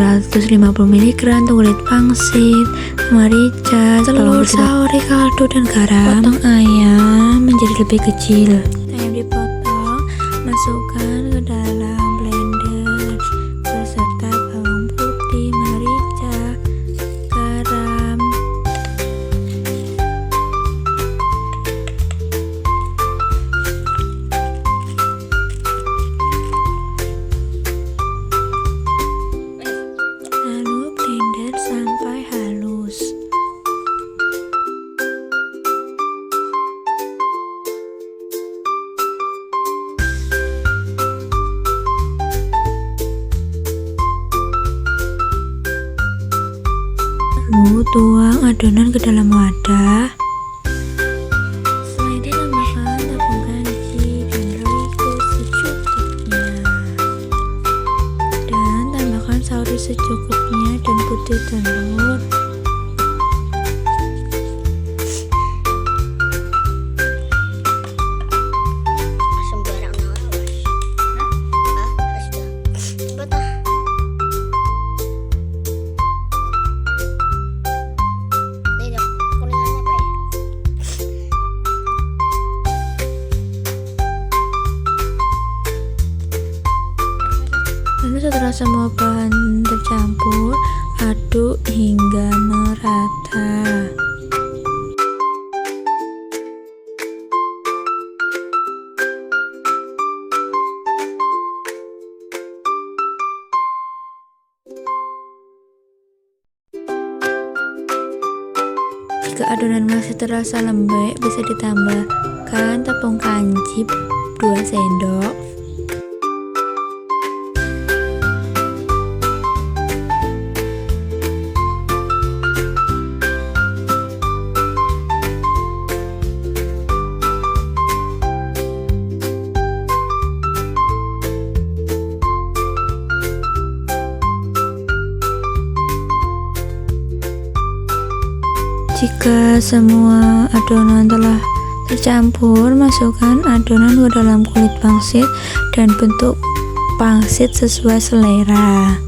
250 mg untuk kulit pangsit, merica, telur, saori, kaldu, dan garam. Potong ayam menjadi lebih kecil. Ayam dipotong, masukkan ke dalam blender beserta bawang putih, merica, garam, lalu blender sampai halus. Lalu tuang adonan ke dalam wadah. Setelah itu tambahkan tepung kanji dan roiko secukupnya, dan tambahkan saori secukupnya dan putih telur. Sembarang awas. Cepet ah. Nih dok, kuningannya apa ya? Lalu setelah semua bahan tercampur, aduk hingga merata. Jika adonan masih terasa lembek, bisa ditambahkan tepung kanji 2 sendok. Jika semua adonan telah tercampur, masukkan adonan ke dalam kulit pangsit dan bentuk pangsit sesuai selera.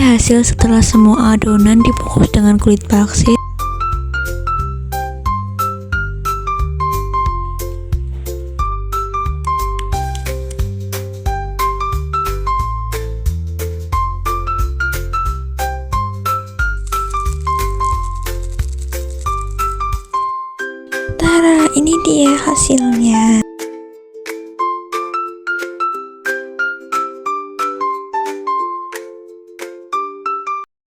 hasil setelah semua adonan dibungkus dengan kulit pangsit. Tara, ini dia hasilnya.